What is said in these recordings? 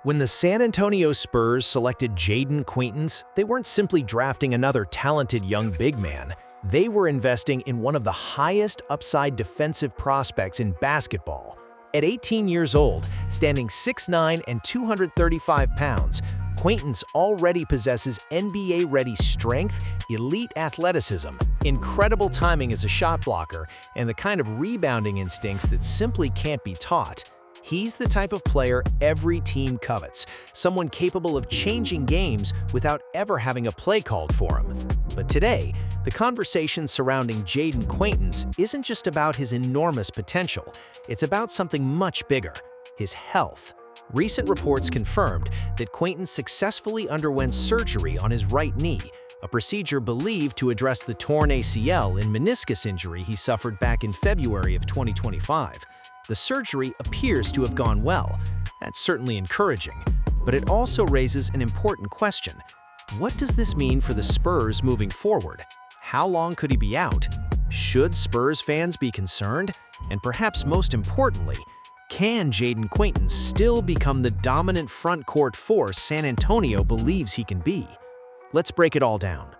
When the San Antonio Spurs selected Jayden Quaintance, they weren't simply drafting another talented young big man. They were investing in one of the highest upside defensive prospects in basketball. At 18 years old, standing 6'9" and 235 pounds, Quaintance already possesses NBA-ready strength, elite athleticism, incredible timing as a shot blocker, and the kind of rebounding instincts that simply can't be taught. He's the type of player every team covets, someone capable of changing games without ever having a play called for him. But today, the conversation surrounding Jayden Quaintance isn't just about his enormous potential, it's about something much bigger: his health. Recent reports confirmed that Quaintance successfully underwent surgery on his right knee, a procedure believed to address the torn ACL and meniscus injury he suffered back in February of 2025. The surgery appears to have gone well. That's certainly encouraging, but it also raises an important question. What does this mean for the Spurs moving forward? How long could he be out? Should Spurs fans be concerned? And perhaps most importantly, can Jayden Quaintance still become the dominant front court force San Antonio believes he can be? Let's break it all down.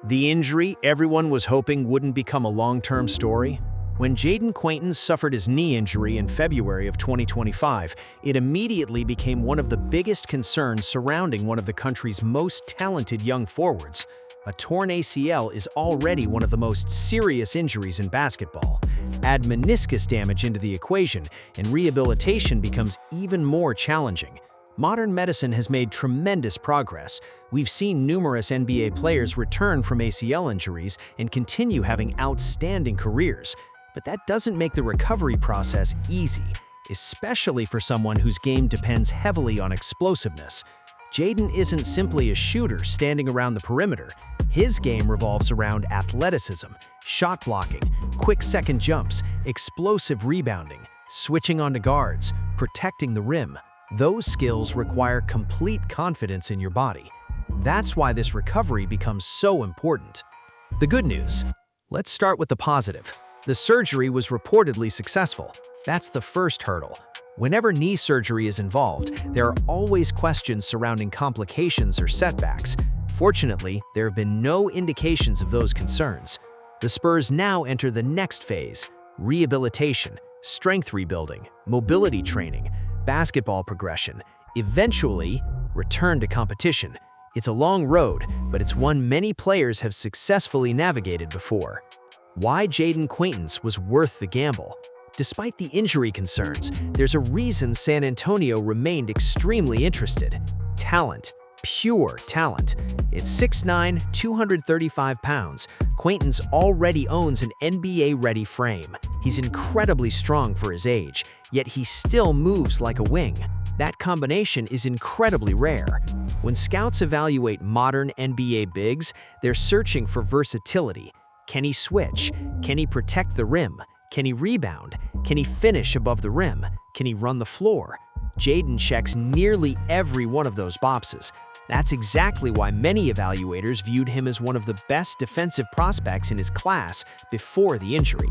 The injury everyone was hoping wouldn't become a long-term story. When Jayden Quaintance suffered his knee injury in February of 2025, it immediately became one of the biggest concerns surrounding one of the country's most talented young forwards. A torn ACL is already one of the most serious injuries in basketball. Add meniscus damage into the equation, and rehabilitation becomes even more challenging. Modern medicine has made tremendous progress. We've seen numerous NBA players return from ACL injuries and continue having outstanding careers. But that doesn't make the recovery process easy, especially for someone whose game depends heavily on explosiveness. Jayden isn't simply a shooter standing around the perimeter. His game revolves around athleticism, shot blocking, quick second jumps, explosive rebounding, switching onto guards, protecting the rim. Those skills require complete confidence in your body. That's why this recovery becomes so important. The good news. Let's start with the positive. The surgery was reportedly successful. That's the first hurdle. Whenever knee surgery is involved, there are always questions surrounding complications or setbacks. Fortunately, there have been no indications of those concerns. The Spurs now enter the next phase: rehabilitation, strength rebuilding, mobility training, basketball progression, eventually return to competition. It's a long road, but it's one many players have successfully navigated before. Why Jayden Quaintance was worth the gamble. Despite the injury concerns, there's a reason San Antonio remained extremely interested: talent. Pure talent. At 6'9", 235 pounds, Quaintance already owns an NBA-ready frame. He's incredibly strong for his age, yet he still moves like a wing. That combination is incredibly rare. When scouts evaluate modern NBA bigs, they're searching for versatility. Can he switch? Can he protect the rim? Can he rebound? Can he finish above the rim? Can he run the floor? Jayden checks nearly every one of those boxes. That's exactly why many evaluators viewed him as one of the best defensive prospects in his class before the injury.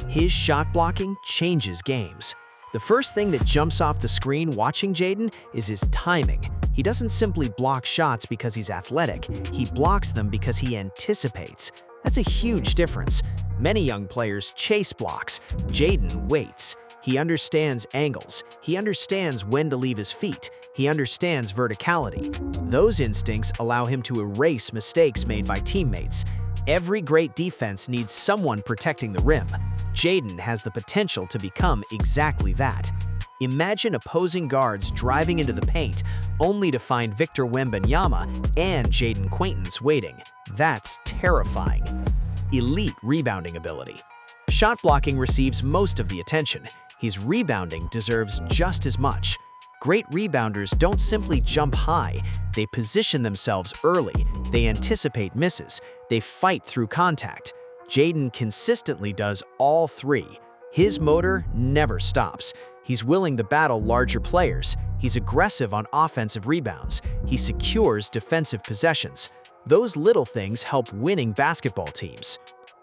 His shot blocking changes games. The first thing that jumps off the screen watching Jayden is his timing. He doesn't simply block shots because he's athletic, he blocks them because he anticipates. That's a huge difference. Many young players chase blocks. Jayden waits. He understands angles. He understands when to leave his feet. He understands verticality. Those instincts allow him to erase mistakes made by teammates. Every great defense needs someone protecting the rim. Jayden has the potential to become exactly that. Imagine opposing guards driving into the paint, only to find Victor Wembanyama and Jayden Quaintance waiting. That's terrifying. Elite rebounding ability. Shot blocking receives most of the attention. His rebounding deserves just as much. Great rebounders don't simply jump high, they position themselves early, they anticipate misses, they fight through contact. Jayden consistently does all three. His motor never stops. He's willing to battle larger players. He's aggressive on offensive rebounds. He secures defensive possessions. Those little things help winning basketball teams.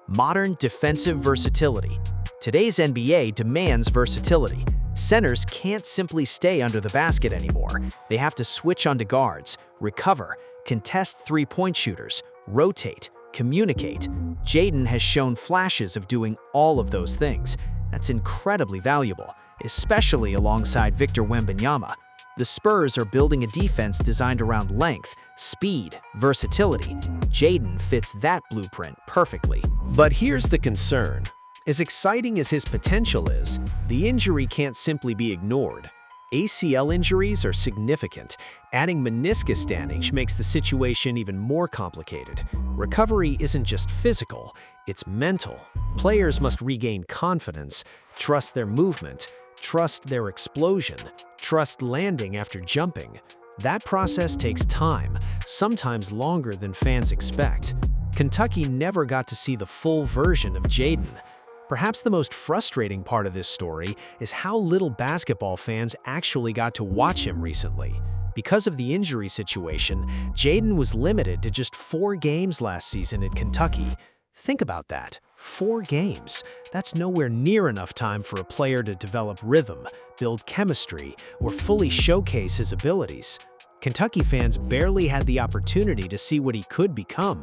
Modern defensive versatility. Today's NBA demands versatility. Centers can't simply stay under the basket anymore. They have to switch onto guards, recover, contest three-point shooters, rotate, communicate. Jayden has shown flashes of doing all of those things. That's incredibly valuable, especially alongside Victor Wembanyama. The Spurs are building a defense designed around length, speed, versatility. Jayden fits that blueprint perfectly. But here's the concern. As exciting as his potential is, the injury can't simply be ignored. ACL injuries are significant. Adding meniscus damage makes the situation even more complicated. Recovery isn't just physical, it's mental. Players must regain confidence, trust their movement, trust their explosion, trust landing after jumping. That process takes time, sometimes longer than fans expect. Kentucky never got to see the full version of Jayden. Perhaps the most frustrating part of this story is how little basketball fans actually got to watch him recently. Because of the injury situation, Jayden was limited to just 4 games last season at Kentucky. Think about that. 4 games. That's nowhere near enough time for a player to develop rhythm, build chemistry, or fully showcase his abilities. Kentucky fans barely had the opportunity to see what he could become.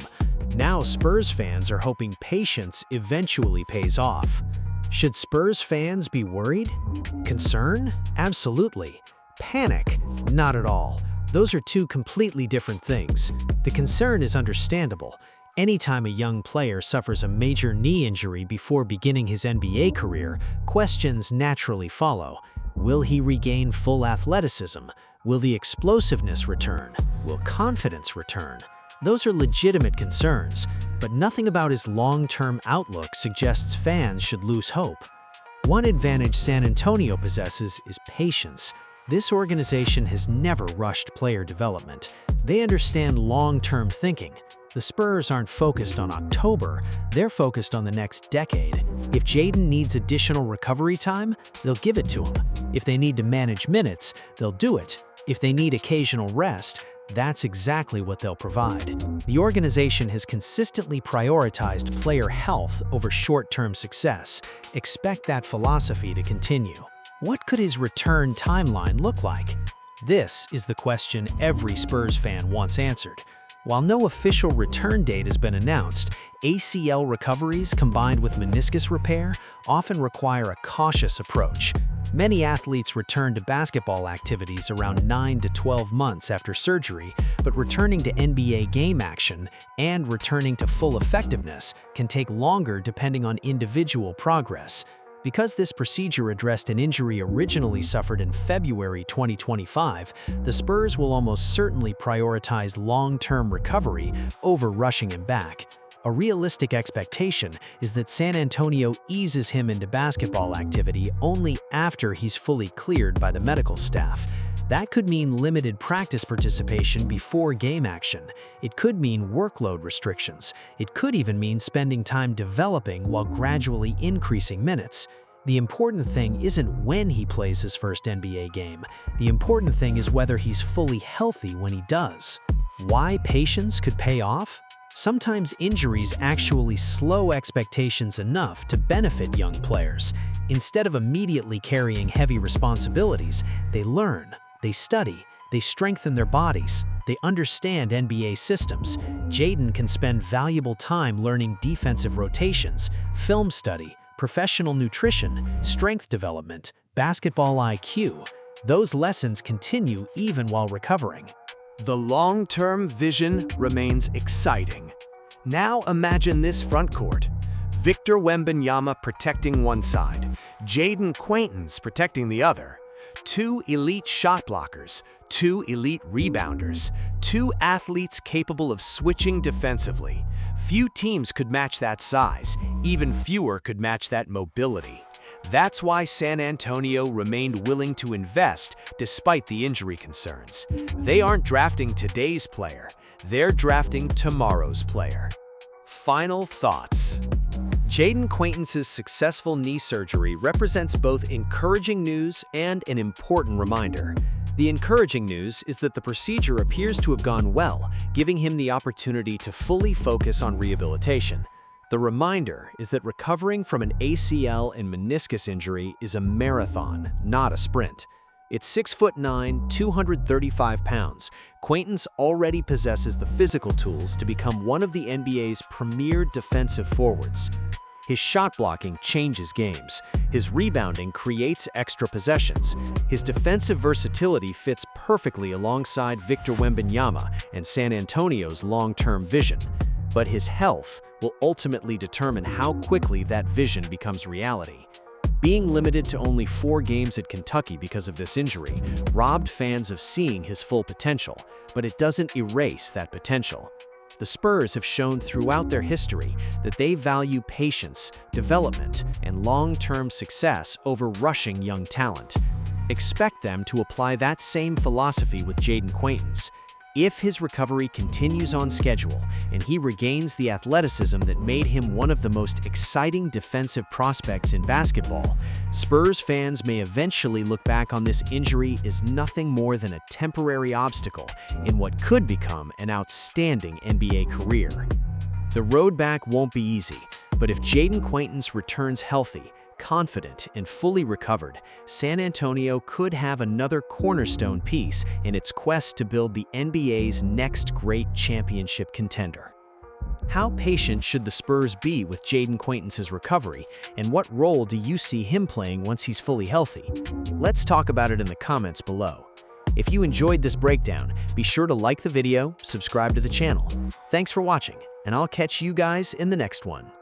Now Spurs fans are hoping patience eventually pays off. Should Spurs fans be worried? Concern? Absolutely. Panic? Not at all. Those are 2 completely different things. The concern is understandable. Anytime a young player suffers a major knee injury before beginning his NBA career, questions naturally follow. Will he regain full athleticism? Will the explosiveness return? Will confidence return? Those are legitimate concerns, but nothing about his long-term outlook suggests fans should lose hope. One advantage San Antonio possesses is patience. This organization has never rushed player development. They understand long-term thinking. The Spurs aren't focused on October, they're focused on the next decade. If Jayden needs additional recovery time, they'll give it to him. If they need to manage minutes, they'll do it. If they need occasional rest, that's exactly what they'll provide. The organization has consistently prioritized player health over short-term success. Expect that philosophy to continue. What could his return timeline look like? This is the question every Spurs fan wants answered. While no official return date has been announced, ACL recoveries combined with meniscus repair often require a cautious approach. Many athletes return to basketball activities around 9 to 12 months after surgery, but returning to NBA game action and returning to full effectiveness can take longer depending on individual progress. Because this procedure addressed an injury originally suffered in February 2025, the Spurs will almost certainly prioritize long-term recovery over rushing him back. A realistic expectation is that San Antonio eases him into basketball activity only after he's fully cleared by the medical staff. That could mean limited practice participation before game action. It could mean workload restrictions. It could even mean spending time developing while gradually increasing minutes. The important thing isn't when he plays his first NBA game. The important thing is whether he's fully healthy when he does. Why patience could pay off? Sometimes injuries actually slow expectations enough to benefit young players. Instead of immediately carrying heavy responsibilities, they learn, they study, they strengthen their bodies, they understand NBA systems. Jayden can spend valuable time learning defensive rotations, film study, professional nutrition, strength development, basketball IQ. Those lessons continue even while recovering. The long-term vision remains exciting. Now imagine this front court. Victor Wembanyama protecting one side, Jayden Quaintance protecting the other. 2 elite shot blockers, 2 elite rebounders, 2 athletes capable of switching defensively. Few teams could match that size, even fewer could match that mobility. That's why San Antonio remained willing to invest despite the injury concerns. They aren't drafting today's player, they're drafting tomorrow's player. Final thoughts. Jayden Quaintance's successful knee surgery represents both encouraging news and an important reminder. The encouraging news is that the procedure appears to have gone well, giving him the opportunity to fully focus on rehabilitation. The reminder is that recovering from an ACL and meniscus injury is a marathon, not a sprint. At 6'9", 235 pounds, Quaintance already possesses the physical tools to become one of the NBA's premier defensive forwards. His shot blocking changes games. His rebounding creates extra possessions. His defensive versatility fits perfectly alongside Victor Wembanyama and San Antonio's long-term vision. But his health will ultimately determine how quickly that vision becomes reality. Being limited to only 4 games at Kentucky because of this injury robbed fans of seeing his full potential, but it doesn't erase that potential. The Spurs have shown throughout their history that they value patience, development, and long-term success over rushing young talent. Expect them to apply that same philosophy with Jayden Quaintance. If his recovery continues on schedule and he regains the athleticism that made him one of the most exciting defensive prospects in basketball, Spurs fans may eventually look back on this injury as nothing more than a temporary obstacle in what could become an outstanding NBA career. The road back won't be easy, but if Jayden Quaintance returns healthy, confident, and fully recovered, San Antonio could have another cornerstone piece in its quest to build the NBA's next great championship contender. How patient should the Spurs be with Jayden Quaintance's recovery, and what role do you see him playing once he's fully healthy? Let's talk about it in the comments below. If you enjoyed this breakdown, be sure to like the video, subscribe to the channel. Thanks for watching, and I'll catch you guys in the next one.